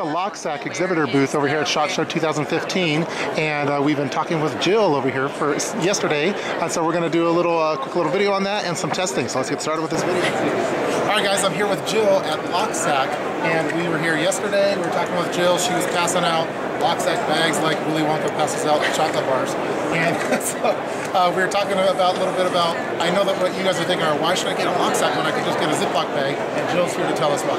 the Loksak exhibitor booth over here at SHOT Show 2015, and we've been talking with Jill over here for yesterday, so we're going to do a little quick little video on that and some testing. So let's get started with this video. Alright guys, I'm here with Jill at Loksak, and we were here yesterday. We were talking with Jill. She was passing out Loksak bags like Willy Wonka passes out chocolate bars, and so we were talking about a little bit about, I know that what you guys are thinking are, why should I get a Loksak when I could just get a Ziplock bag, and Jill's here to tell us why.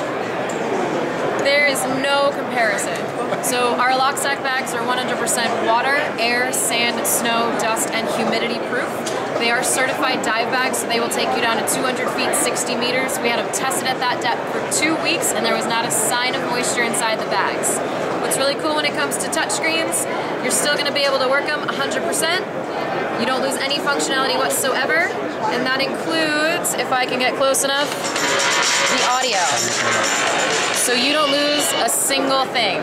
There is no comparison. So our Loksak bags are 100% water, air, sand, snow, dust, and humidity proof. They are certified dive bags, so they will take you down to 200 feet, 60 meters. We had them tested at that depth for 2 weeks, and there was not a sign of moisture inside the bags. What's really cool when it comes to touchscreens, you're still going to be able to work them 100%. You don't lose any functionality whatsoever, and that includes, if I can get close enough, the audio. So you don't lose a single thing.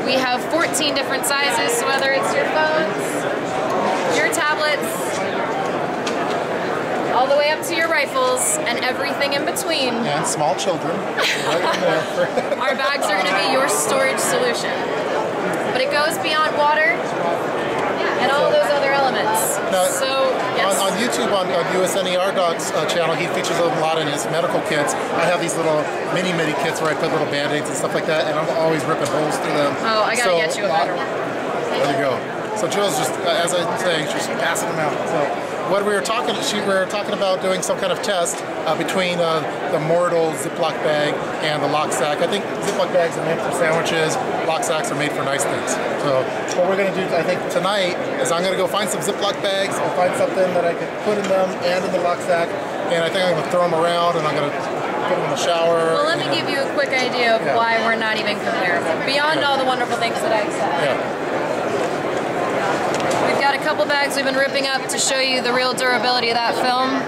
We have 14 different sizes, so whether it's your phones, your tablets, all the way up to your rifles, and everything in between. And small children. Our bags are going to be your storage solution. But it goes beyond water and all those other elements. Now, so, yes. On YouTube, on USNER-Dog's channel, he features them a lot in his medical kits. I have these little mini kits where I put little band-aids and stuff like that, and I'm always ripping holes through them. Oh, I gotta get you a better one. There you go. So Jill's just, as I was saying, she's passing them out. So what we were talking about doing some kind of test between the Mortal Ziplock bag and the Loksak. I think Ziplock bags are made for sandwiches. Loksaks are made for nice things. So what we're going to do, I think, tonight is I'm going to go find some Ziplock bags. I'll find something that I can put in them and in the Loksak, and I think I'm going to throw them around, and I'm going to put them in the shower. Well, let me give you a quick idea of why we're not even comparable. Beyond all the wonderful things that I've said. Yeah. We've got a couple bags we've been ripping up to show you the real durability of that film.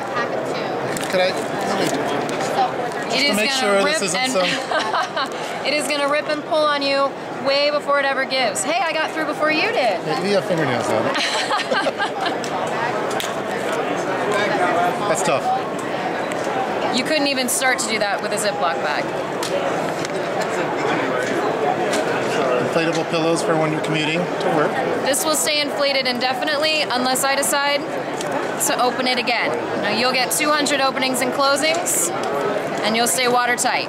Could I? It is going to rip and it is going to rip and pull on you way before it ever gives. Hey, I got through before you did. Yeah, you have fingernails on it. That's tough. You couldn't even start to do that with a Ziploc bag. Inflatable pillows for when you're commuting to work. This will stay inflated indefinitely unless I decide to open it again. Now you'll get 200 openings and closings, and you'll stay watertight.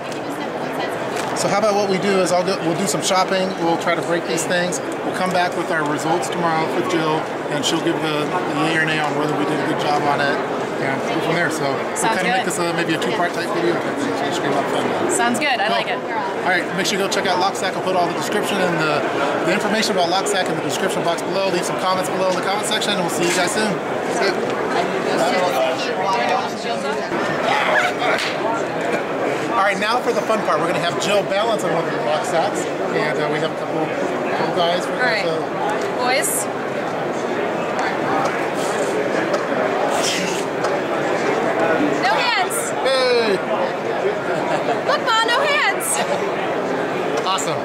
So how about what we do is we'll do some shopping, we'll try to break these things, we'll come back with our results tomorrow with Jill, and she'll give the yay or nay on whether we did a good job on it, and go from there. So we'll kind of make this maybe a two-part type video. So it should be a lot of fun. Sounds good, I like it. Alright, make sure you go check out Loksak. I'll put all the description and the information about Loksak in the description box below. Leave some comments below in the comment section, and we'll see you guys soon. Alright, now for the fun part. We're going to have Jill balance on one of the Loksaks, and we have a couple guys. Alright, boys. No hands! Hey! Look, Ma, no hands! Awesome.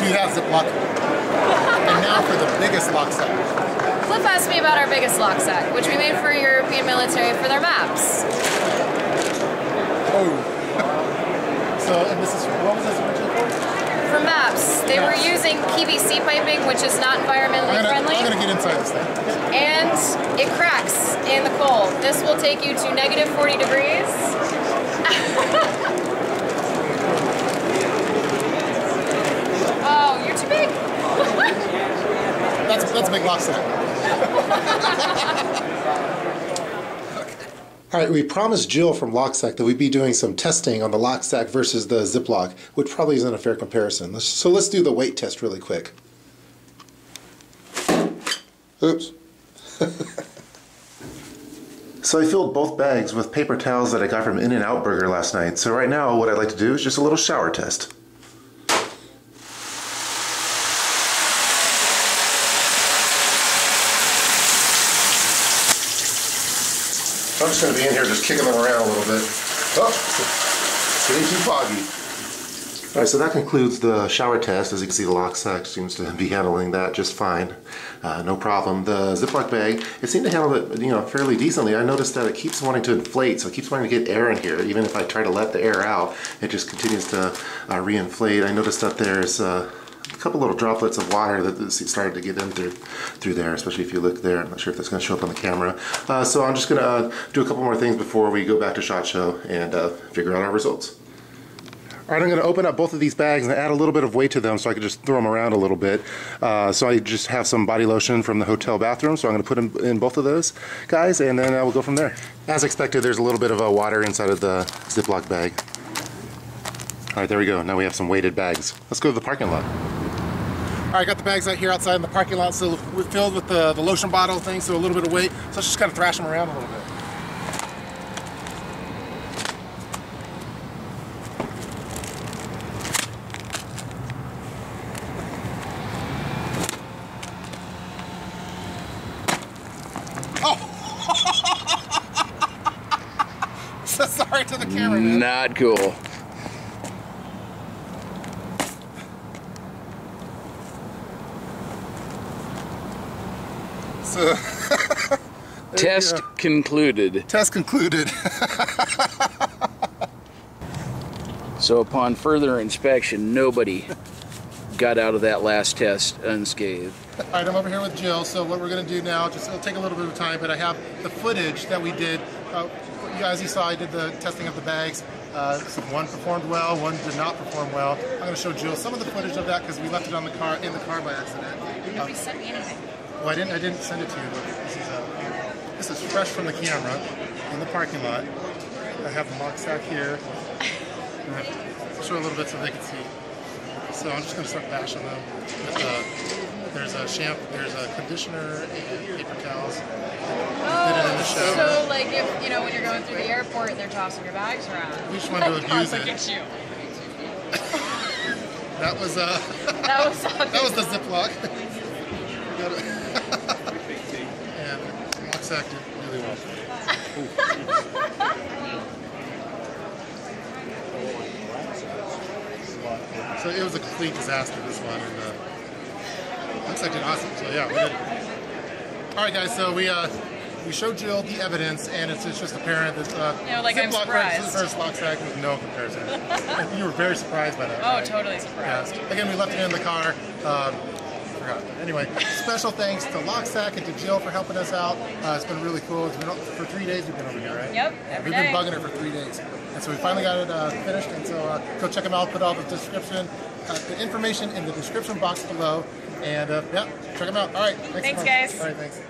Do you have Ziplock? And now for the biggest Loksak. Cliff asked me about our biggest Loksak, which we made for European military for their maps. Oh. So, and this is, what was this originally for? For maps. They were using PVC piping, which is not environmentally friendly. I'm going to get inside this thing. And it cracks in the cold. This will take you to negative 40 degrees. Oh, you're too big. That's a big Loksak. Alright, we promised Jill from Loksak that we'd be doing some testing on the Loksak versus the Ziplock, which probably isn't a fair comparison. So let's do the weight test really quick. Oops. So I filled both bags with paper towels that I got from In-N-Out Burger last night. So right now what I'd like to do is just a little shower test. I'm just going to be in here just kicking them around a little bit. Oh, it's getting too foggy. All right, so that concludes the shower test. As you can see, the Loksak seems to be handling that just fine. No problem. The Ziplock bag, it seemed to handle it, fairly decently. I noticed that it keeps wanting to inflate, so it keeps wanting to get air in here. Even if I try to let the air out, it just continues to re-inflate. I noticed that there's a couple little droplets of water that started to get in through there, especially if you look there. I'm not sure if that's going to show up on the camera. So I'm just going to do a couple more things before we go back to SHOT Show and figure out our results. All right, I'm going to open up both of these bags and add a little bit of weight to them so I can just throw them around a little bit. So I just have some body lotion from the hotel bathroom, so I'm going to put them in both of those guys, and then we'll go from there. As expected, there's a little bit of water inside of the Ziplock bag. All right, there we go. Now we have some weighted bags. Let's go to the parking lot. All right, got the bags out here outside in the parking lot, so we're filled with the lotion bottle thing, so a little bit of weight. So let's just kind of thrash them around a little bit. So sorry to the camera, man. Not cool. So Test concluded. Test concluded. So upon further inspection, nobody got out of that last test unscathed. All right, I'm over here with Jill, so what we're going to do now, it'll take a little bit of time, but I have the footage that we did. You saw I did the testing of the bags. So one performed well, one did not perform well. I'm going to show Jill some of the footage of that because we left it on the car in the car by accident. Nobody sent me anything. Well, I didn't send it to you, but this is fresh from the camera in the parking lot. I have the Loksak here. I'll show a little bit so they can see. So I'm just going to start bashing them. There's a shampoo, there's a conditioner and paper towels. So like if, when you're going through the airport and they're tossing your bags around. We just wanted to abuse it. Look at you. That was that was the Ziplock. And Loksak did really well. So it was a complete disaster, this one, and Loksak did awesome. So yeah, we did it. All right, guys. So we showed Jill the evidence, and it's just apparent that I'm surprised. Versus Loksak with no comparison. And you were very surprised by that. Oh, right? Totally surprised. Yeah. Again, we left it in the car. Forgot. Anyway, special thanks to Loksak and to Jill for helping us out. It's been really cool. It's been for 3 days we've been over here, right? Yep. We've been bugging it for 3 days, and so we finally got it finished. And so go check them out. Put all the the information in the description box below. And yeah, check them out. All right. Thanks guys. All right, thanks.